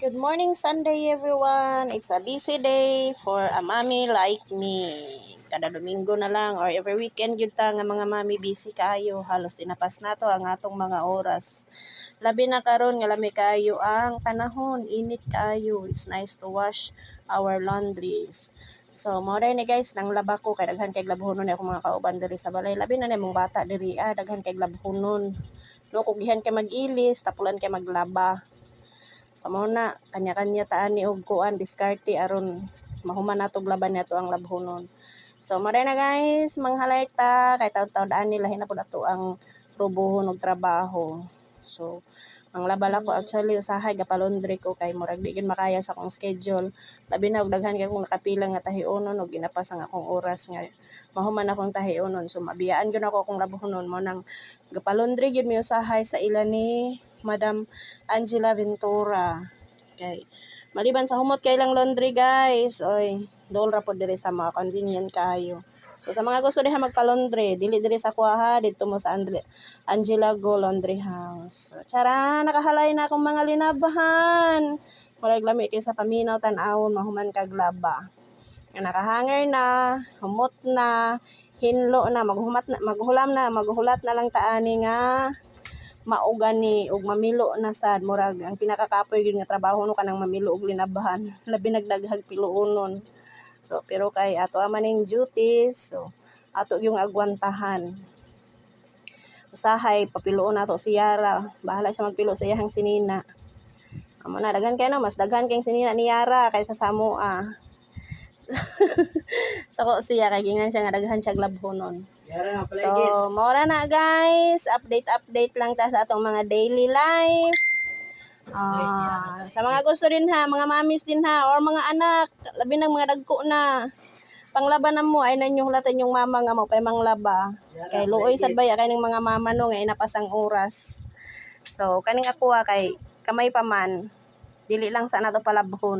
Good morning, Sunday, everyone. It's a busy day for a mommy like me. Kada Domingo na lang or every weekend yun ta nga mga mami busy kayo. Halos inapas na to ang atong mga oras. Labi na karon nga lami kayo ang panahon. Init kayo. It's nice to wash our laundries. So, mo ni guys, nang laba ko kay daghan kay labhonon ako mga kauban diri sa balay. Labi na nimong bata diri daghan kay labhonon. No, kung gihan kay mag-ilis, tapulan kay maglaba. Sa na kanya-kanya taan ni og kuan diskarte aron mahuman natog laban nato ang labhonon. So maray na guys, manghalay ta kay taud-taud ani lahi na pud ato ang rubohon og trabaho. So ang labala ko actually usahay gapalondre ko kay murag di gid makaya sa akong schedule. Labi na og daghan kay kung nakapila nga tahiunon og ginapas ang akong oras nga mahuman akong tahiunon. So mabiyaan gyud ako akong labhonon mo nang gapalondre gyud mi usahay sa ila ni Madam Angela Ventura. Okay. Maliban sa humot kay lang laundry guys. Oy, dol ra pod diri sa mga convenient kayo. So sa mga gusto diha magpa-laundry, dili diri sa kuha dito mo sa Angela Go Laundry House. So, tara, nakahalay na akong mga linabahan. Murag lami kay sa paminaw tan-awon mahuman kag laba. Nga nakahanger na, humot na, hinlo na, maghulat na lang taani nga maugani og mamilo na sad murag ang pinakakapoy gyud nga trabaho no kanang mamilo og linabahan labi nagdaghag piluonon. So pero kay ato maning duties, so ato yung agwantahan. Usahay papiluon nato si Yara, bahala siya magpilo sa iyang sinina. Amo na daghan kay na mas daghan kay sinina ni Yara kaysa sa moa. Sako siya kay gingan siya nga daghan siya labhonon. So, mora na guys, update lang ta sa atong mga daily life. Sa mga gusto din ha, mga mamis din ha, or mga anak, labi ng mga dagko na. Panglaban na mo ay nanyo hulatan yung mama nga mo pay manglaba. Kay luoy sad baya kay ning mga mama no nga inapas ang oras. So, kaning ako kay kamay pa man, dili lang sa nato palabhon.